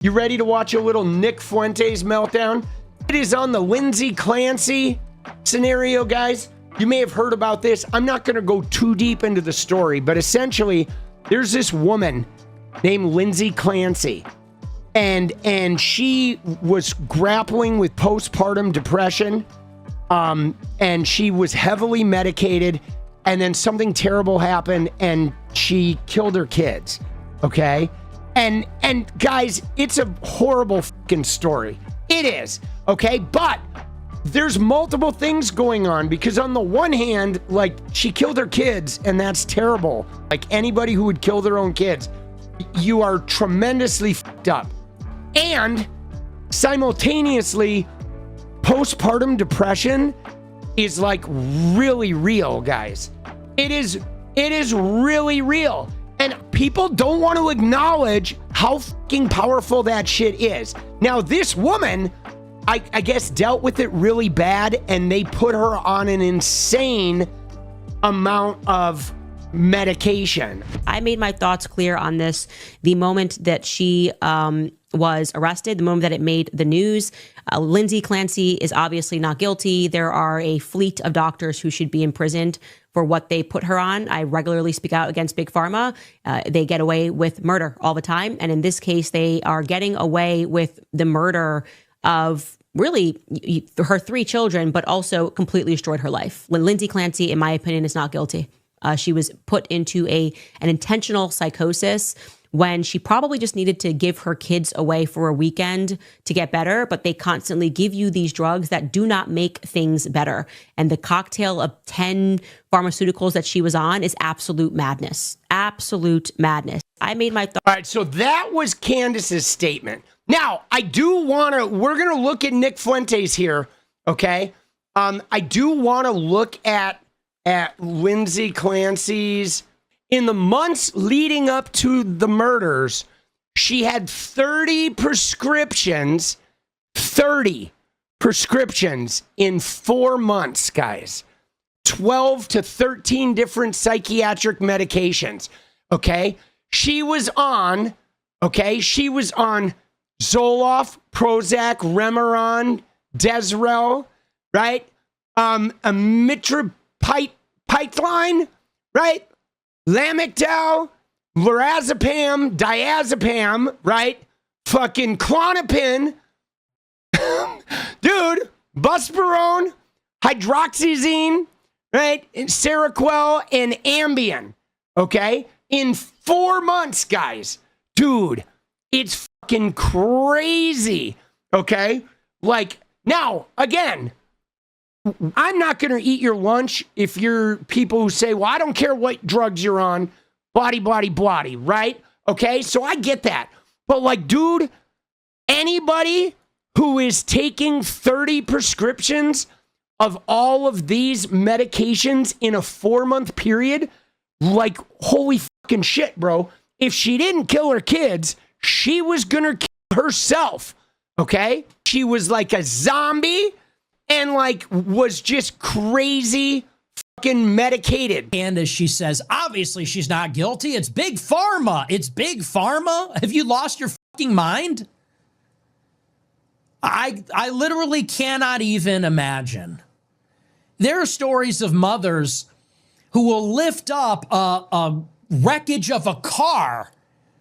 You ready to watch a little Nick Fuentes meltdown? It is on the Lindsay Clancy scenario, guys. You may have heard about this. I'm not going to go too deep into the story, but essentially, there's this woman named Lindsay Clancy, and she was grappling with postpartum depression, and she was heavily medicated, and then something terrible happened, and she killed her kids, okay? And guys, it's a horrible fucking story. It is, okay? But there's multiple things going on, because on the one hand, like, she killed her kids, and that's terrible. Like, anybody who would kill their own kids, you are tremendously fucked up. And simultaneously, postpartum depression is like really real, guys. It is really real. And people don't want to acknowledge how fucking powerful that shit is. Now, this woman, I guess, dealt with it really bad, and they put her on an insane amount of medication. I made my thoughts clear on this the moment that she was arrested, the moment that it made the news. Lindsay Clancy is obviously not guilty. There are a fleet of doctors who should be imprisoned for what they put her on. I regularly speak out against Big Pharma. They get away with murder all the time. And in this case, they are getting away with the murder of really her 3 children, but also completely destroyed her life. Lindsay Clancy, in my opinion, is not guilty. She was put into an intentional psychosis when she probably just needed to give her kids away for a weekend to get better, but they constantly give you these drugs that do not make things better. And the cocktail of 10 pharmaceuticals that she was on is absolute madness. Absolute madness. I made my thoughts. All right, so that was Candace's statement. Now, I do want to, we're going to look at Nick Fuentes here, okay? I do want to look at Lindsay Clancy's. In the months leading up to the murders, she had 30 prescriptions in 4 months, guys. 12 to 13 different psychiatric medications, okay? She was on Zoloft, Prozac, Remeron, Desrel, right? Amitriptyline, right? Lamictal, lorazepam, diazepam, right? Fucking Klonopin, dude, Buspirone, hydroxyzine, right? And Seroquel and Ambien, okay? In 4 months, guys. Dude, it's fucking crazy, okay? Like, now, again, I'm not going to eat your lunch if you're people who say, well, I don't care what drugs you're on, bloody, right? Okay, so I get that. But like, dude, anybody who is taking 30 prescriptions of all of these medications in a 4-month period, like, holy fucking shit, bro. If she didn't kill her kids, she was going to kill herself, okay? She was like a zombie. And like was just crazy fucking medicated. And as she says, obviously she's not guilty. It's Big Pharma. It's Big Pharma. Have you lost your fucking mind? I literally cannot even imagine. There are stories of mothers who will lift up a wreckage of a car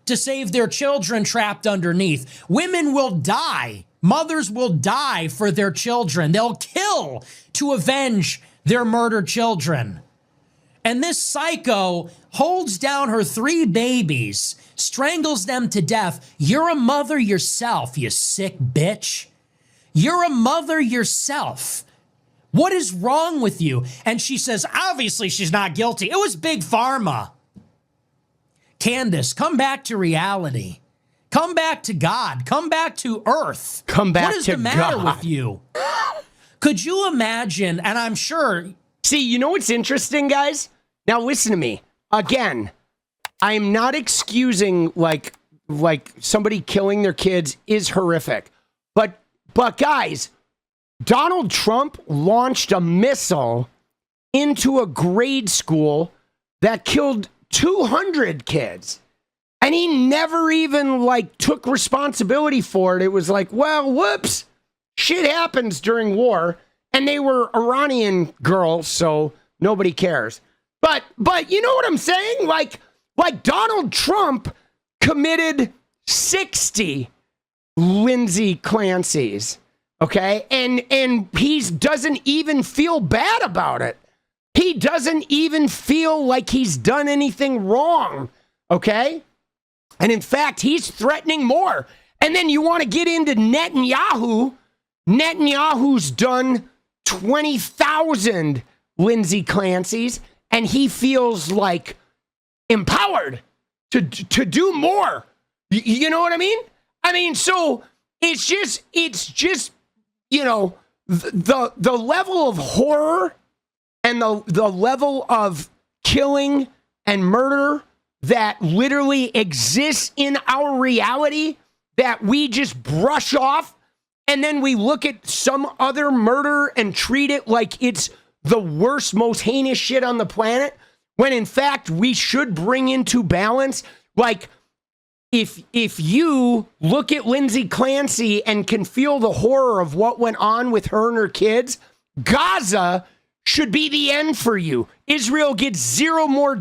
to save their children trapped underneath. Women will die. Mothers will die for their children. They'll kill to avenge their murdered children. And this psycho holds down her 3 babies, strangles them to death. You're a mother yourself, you sick bitch. You're a mother yourself. What is wrong with you? And she says, obviously she's not guilty. It was Big Pharma. Candace, come back to reality. Come back to God. Come back to earth. Come back to God. What is the matter with you? Could you imagine, and I'm sure... See, you know what's interesting, guys? Now listen to me. Again, I'm not excusing like somebody killing their kids is horrific. But guys, Donald Trump launched a missile into a grade school that killed 200 kids. And he never even like took responsibility for it. It was like, well, whoops, shit happens during war. And they were Iranian girls, so nobody cares. But you know what I'm saying? Like Donald Trump committed 60 Lindsay Clancy's, okay? And he doesn't even feel bad about it. He doesn't even feel like he's done anything wrong, okay? And in fact, he's threatening more. And then you want to get into Netanyahu. Netanyahu's done 20,000 Lindsay Clancy's, and he feels like empowered to do more. You know what I mean? I mean, so it's just you know, the level of horror and the level of killing and murder that literally exists in our reality that we just brush off, and then we look at some other murder and treat it like it's the worst, most heinous shit on the planet, when in fact we should bring into balance, like, if you look at Lindsay Clancy and can feel the horror of what went on with her and her kids, Gaza should be the end for you. Israel gets $0 more,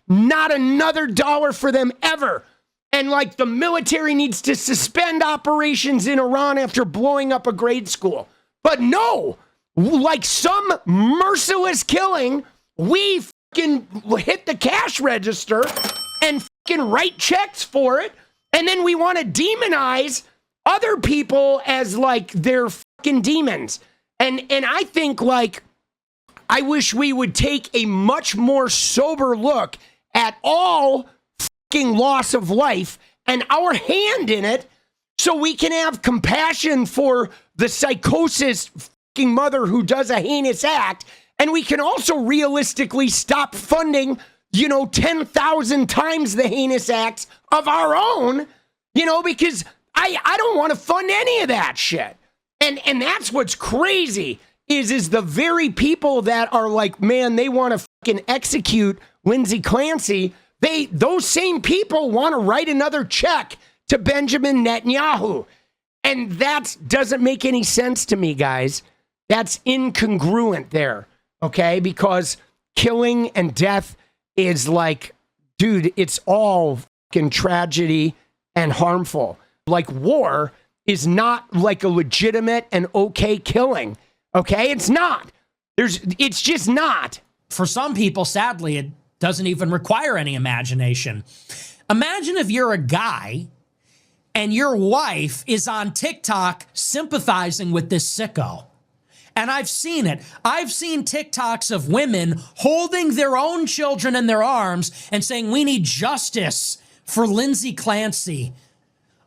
not another dollar for them ever. And like the military needs to suspend operations in Iran after blowing up a grade school. But no, like some merciless killing, we fucking hit the cash register and fucking write checks for it. And then we want to demonize other people as like they're fucking demons. And I think like, I wish we would take a much more sober look at all fucking loss of life and our hand in it, so we can have compassion for the psychosis fucking mother who does a heinous act. And we can also realistically stop funding, 10,000 times the heinous acts of our own, because I don't want to fund any of that shit. And that's what's crazy is the very people that are like, man, they want to fucking execute Lindsay Clancy. Those same people want to write another check to Benjamin Netanyahu. And that doesn't make any sense to me, guys. That's incongruent there, okay? Because killing and death is like, dude, it's all fucking tragedy and harmful. Like war is not like a legitimate and okay killing, okay? It's not. It's just not. For some people, sadly, it doesn't even require any imagination. Imagine if you're a guy and your wife is on TikTok sympathizing with this sicko. And I've seen it. I've seen TikToks of women holding their own children in their arms and saying, we need justice for Lindsay Clancy.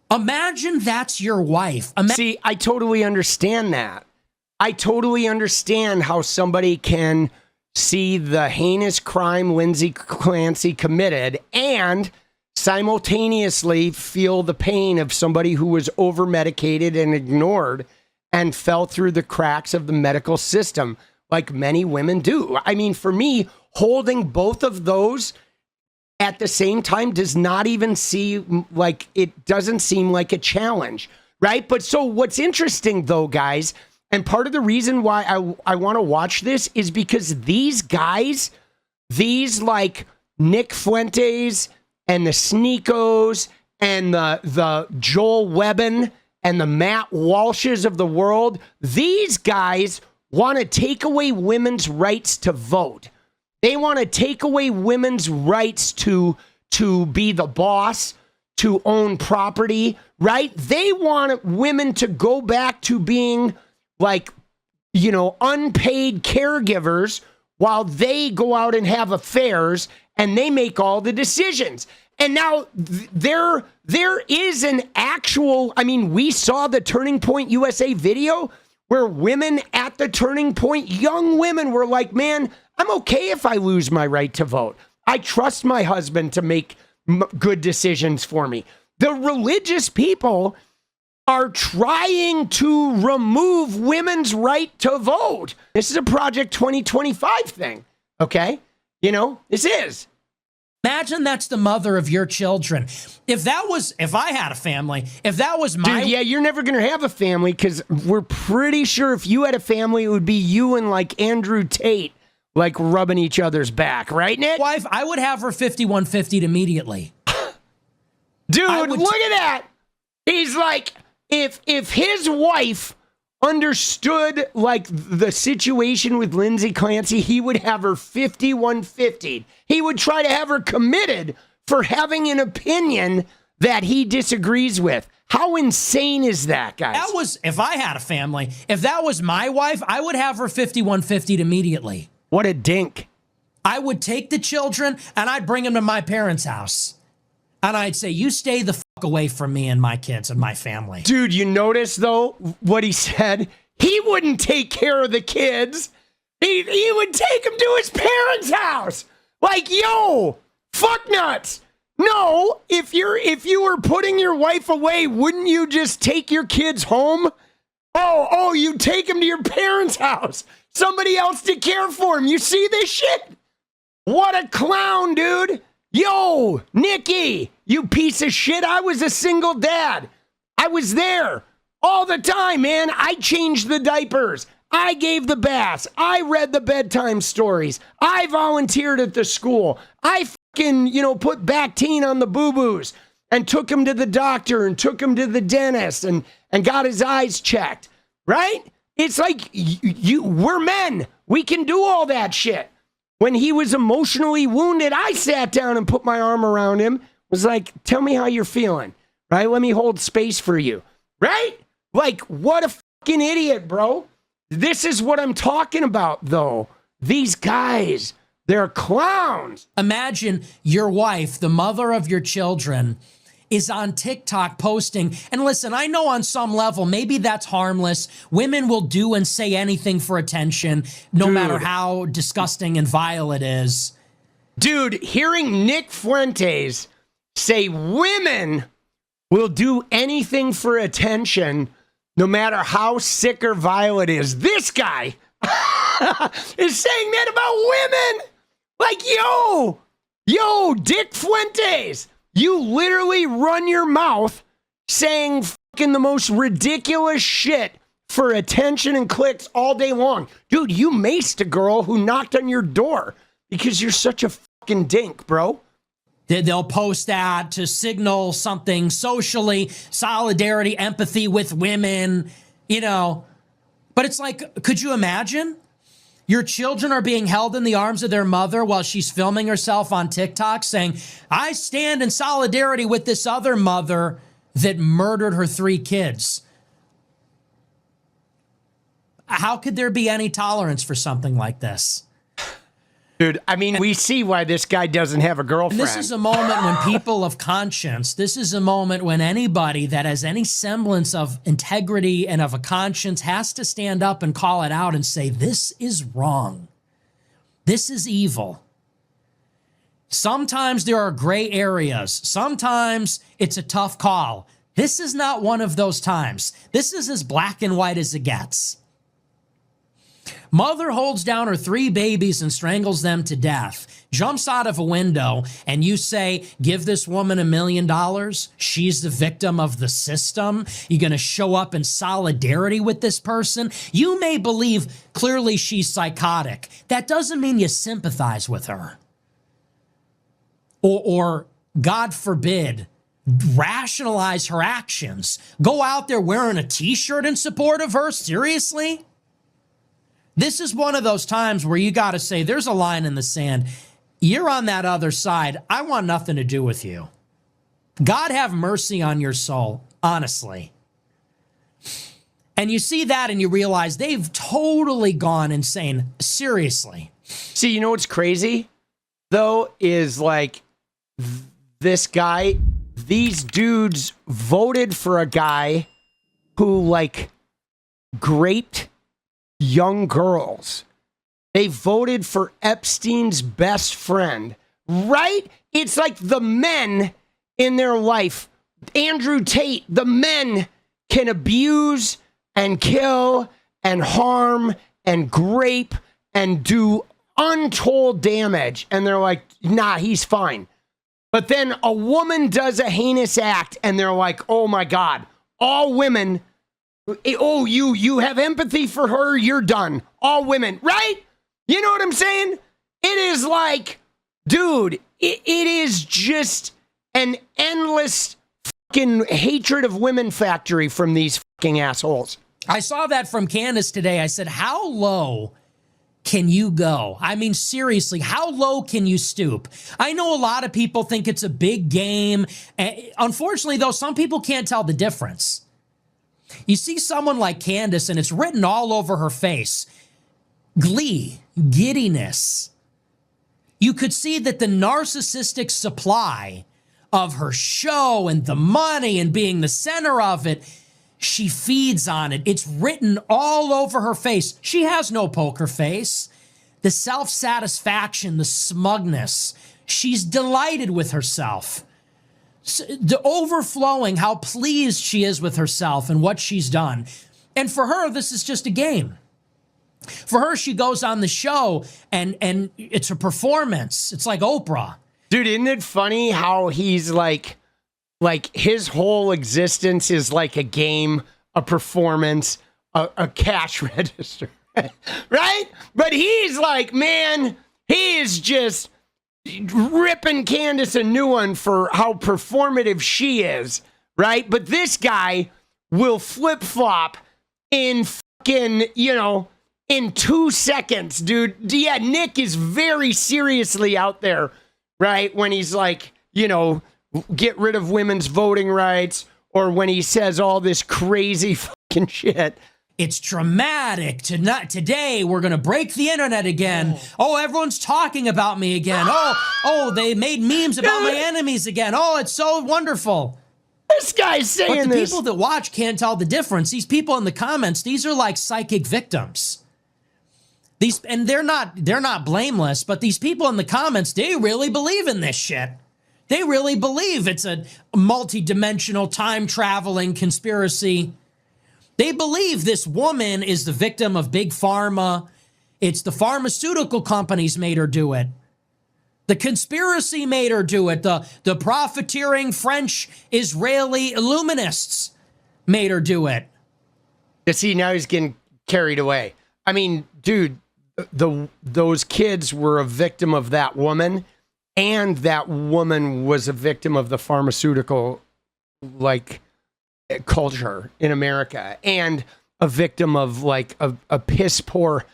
Imagine that's your wife. See, I totally understand that. I totally understand how somebody can see the heinous crime Lindsay Clancy committed and simultaneously feel the pain of somebody who was over-medicated and ignored and fell through the cracks of the medical system, like many women do. I mean, for me, holding both of those at the same time does not even seem like, it doesn't seem like a challenge, right? But so what's interesting though, guys, and part of the reason why I want to watch this is because these guys, these like Nick Fuentes and the Sneakos and the Joel Webbon and the Matt Walshes of the world, these guys want to take away women's rights to vote. They want to take away women's rights to be the boss, to own property, right? They want women to go back to being like, unpaid caregivers while they go out and have affairs and they make all the decisions. And now there is an actual, we saw the Turning Point USA video where women at the Turning Point, young women were like, man, I'm okay if I lose my right to vote. I trust my husband to make good decisions for me. The religious people are trying to remove women's right to vote. This is a Project 2025 thing, okay? This is. Imagine that's the mother of your children. If I had a family, if that was my... Dude, yeah, you're never going to have a family because we're pretty sure if you had a family, it would be you and like Andrew Tate, like rubbing each other's back, right, Nick? wife, I would have her 5150'd immediately. Dude, look at that. He's like, if his wife understood like the situation with Lindsay Clancy, he would have her 5150'd. He would try to have her committed for having an opinion that he disagrees with. How insane is that, guys? That was, if I had a family, if that was my wife, I would have her 5150'd immediately. What a dink. I would take the children and I'd bring them to my parents' house. And I'd say, you stay the fuck away from me and my kids and my family. Dude, you notice, though, what he said? He wouldn't take care of the kids. He would take them to his parents' house. Like, yo, fuck nuts. No, if you were putting your wife away, wouldn't you just take your kids home? Oh, you take them to your parents' house. Somebody else to care for them. You see this shit? What a clown, dude. Yo, Nikki, you piece of shit. I was a single dad. I was there all the time, man. I changed the diapers. I gave the baths. I read the bedtime stories. I volunteered at the school. I fucking, put Bactine on the boo-boos and took him to the doctor and took him to the dentist and got his eyes checked, right? It's like, we're men. We can do all that shit. When he was emotionally wounded, I sat down and put my arm around him. Was like, tell me how you're feeling, right? Let me hold space for you, right? Like, what a fucking idiot, bro. This is what I'm talking about, though. These guys, they're clowns. Imagine your wife, the mother of your children, is on TikTok posting. And listen, I know on some level, maybe that's harmless. Women will do and say anything for attention, no matter how disgusting and vile it is. Dude, hearing Nick Fuentes say women will do anything for attention, no matter how sick or vile it is. This guy is saying that about women. Like, yo, Dick Fuentes. You literally run your mouth saying fucking the most ridiculous shit for attention and clicks all day long. Dude, you maced a girl who knocked on your door because you're such a fucking dink, bro. They'll post that to signal something socially, solidarity, empathy with women, But it's like, could you imagine? Your children are being held in the arms of their mother while she's filming herself on TikTok saying, I stand in solidarity with this other mother that murdered her 3 kids. How could there be any tolerance for something like this? Dude, I mean, we see why this guy doesn't have a girlfriend. And this is a moment when people of conscience, this is a moment when anybody that has any semblance of integrity and of a conscience has to stand up and call it out and say, this is wrong. This is evil. Sometimes there are gray areas. Sometimes it's a tough call. This is not one of those times. This is as black and white as it gets. Mother holds down her 3 babies and strangles them to death, jumps out of a window, and you say, give this woman $1 million? She's the victim of the system? You're going to show up in solidarity with this person? You may believe clearly she's psychotic. That doesn't mean you sympathize with her. Or God forbid, rationalize her actions. Go out there wearing a t-shirt in support of her? Seriously? This is one of those times where you got to say, there's a line in the sand. You're on that other side. I want nothing to do with you. God have mercy on your soul, honestly. And you see that and you realize they've totally gone insane. Seriously. See, you know what's crazy, though, is like this guy, these dudes voted for a guy who like raped young girls. They voted for Epstein's best friend, right? It's like the men in their life. Andrew Tate, the men can abuse and kill and harm and grape and do untold damage, and they're like, nah, he's fine. But then a woman does a heinous act, and they're like, oh my God, all women, oh, you have empathy for her, you're done. All women, right? You know what I'm saying? It is like, dude, it is just an endless fucking hatred of women factory from these fucking assholes. I saw that from Candace today. I said, how low can you go? I mean, seriously, how low can you stoop? I know a lot of people think it's a big game. Unfortunately, though, some people can't tell the difference. You see someone like Candace, and it's written all over her face. Glee, giddiness. You could see that the narcissistic supply of her show and the money and being the center of it, she feeds on it. It's written all over her face. She has no poker face. The self-satisfaction, the smugness. She's delighted with herself. The overflowing, how pleased she is with herself and what she's done. And for her, this is just a game. For her, she goes on the show and it's a performance. It's like Oprah. Dude, isn't it funny how he's like his whole existence is like a game, a performance, a cash register, right? But he's like, man, he is just ripping Candace a new one for how performative she is, right? But this guy will flip-flop in fucking, in 2 seconds, dude. Yeah, Nick is very seriously out there, right? When he's like, get rid of women's voting rights, or when he says all this crazy fucking shit. It's dramatic. Today, we're going to break the internet again. Oh, everyone's talking about me again. Oh, they made memes about my enemies again. Oh, it's so wonderful. This guy's saying this. But the people that watch can't tell the difference. These people in the comments, these are like psychic victims. And they're not blameless, but these people in the comments, they really believe in this shit. They really believe it's a multi-dimensional time-traveling conspiracy. They believe this woman is the victim of big pharma. It's the pharmaceutical companies made her do it. The conspiracy made her do it. The profiteering French-Israeli Illuminists made her do it. You see, now he's getting carried away. I mean, dude, those kids were a victim of that woman, and that woman was a victim of the pharmaceutical, culture in America, and a victim of a piss poor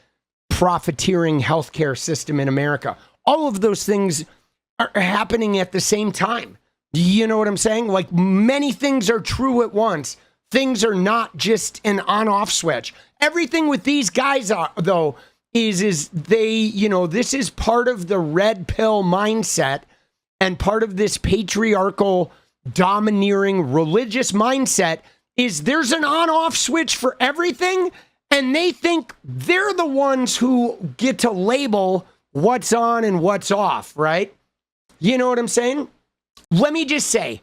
profiteering healthcare system in America. All of those things are happening at the same time. You know what I'm saying? Like, many things are true at once. Things are not just an on-off switch. Everything with these guys though is they, this is part of the red pill mindset and part of this patriarchal domineering religious mindset is there's an on-off switch for everything, and they think they're the ones who get to label what's on and what's off, right? You know what I'm saying? Let me just say,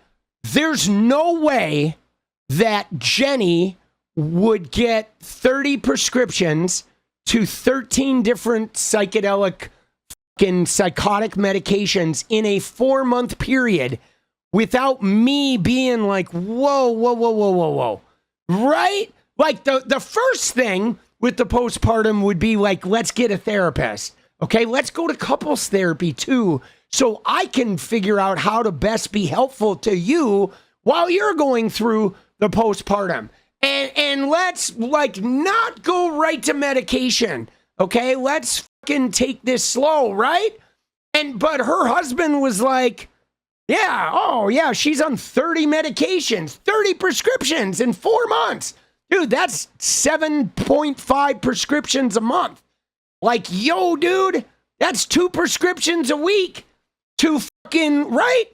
there's no way that Jenny would get 30 prescriptions to 13 different psychedelic fucking psychotic medications in a 4-month period without me being like, whoa. Right? Like the first thing with the postpartum would be like, let's get a therapist. Okay, let's go to couples therapy too, so I can figure out how to best be helpful to you while you're going through the postpartum. And let's not go right to medication. Okay, let's fucking take this slow, right? But her husband was like, yeah, she's on 30 medications, 30 prescriptions in 4 months. Dude, that's 7.5 prescriptions a month. Like, yo, dude, that's 2 prescriptions a week. Right?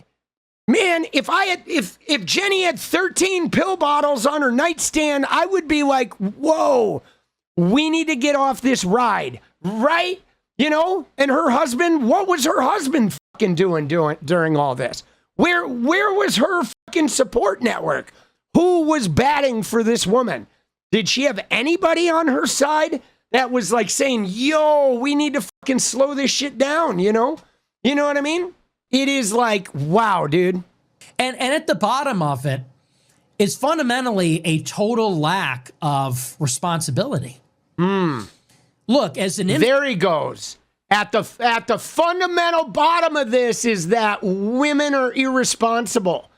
Man, if Jenny had 13 pill bottles on her nightstand, I would be like, whoa, we need to get off this ride, right? And her husband, what was her husband fucking doing during all this? Where was her fucking support network? Who was batting for this woman? Did she have anybody on her side that was like saying, yo, we need to fucking slow this shit down, you know? You know what I mean? It is like, wow, dude. And at the bottom of it is fundamentally a total lack of responsibility. Look, as an there he goes. At the fundamental bottom of this is that women are irresponsible.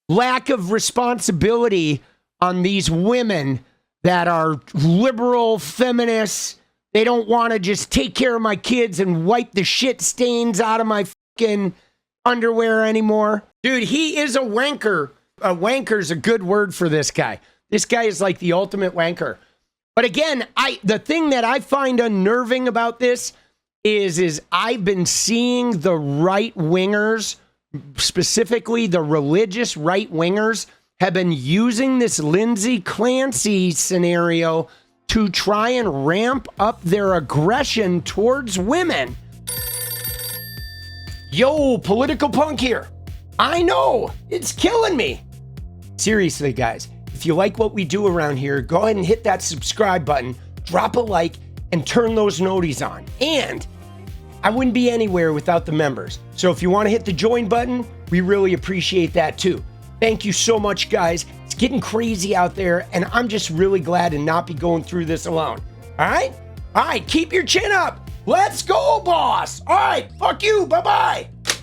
Lack of responsibility on these women that are liberal feminists. They don't want to just take care of my kids and wipe the shit stains out of my fucking underwear anymore. Dude, he is a wanker. A wanker's a good word for this guy. This guy is like the ultimate wanker. But again, the thing that I find unnerving about this is I've been seeing the right-wingers, specifically the religious right-wingers, have been using this Lindsay Clancy scenario to try and ramp up their aggression towards women. Yo, political punk here. I know, it's killing me. Seriously, guys, if you like what we do around here, go ahead and hit that subscribe button, drop a like, and turn those noties on. And I wouldn't be anywhere without the members. So if you want to hit the join button, we really appreciate that too. Thank you so much, guys. It's getting crazy out there, and I'm just really glad to not be going through this alone. All right? All right, keep your chin up. Let's go, boss. All right, fuck you. Bye-bye.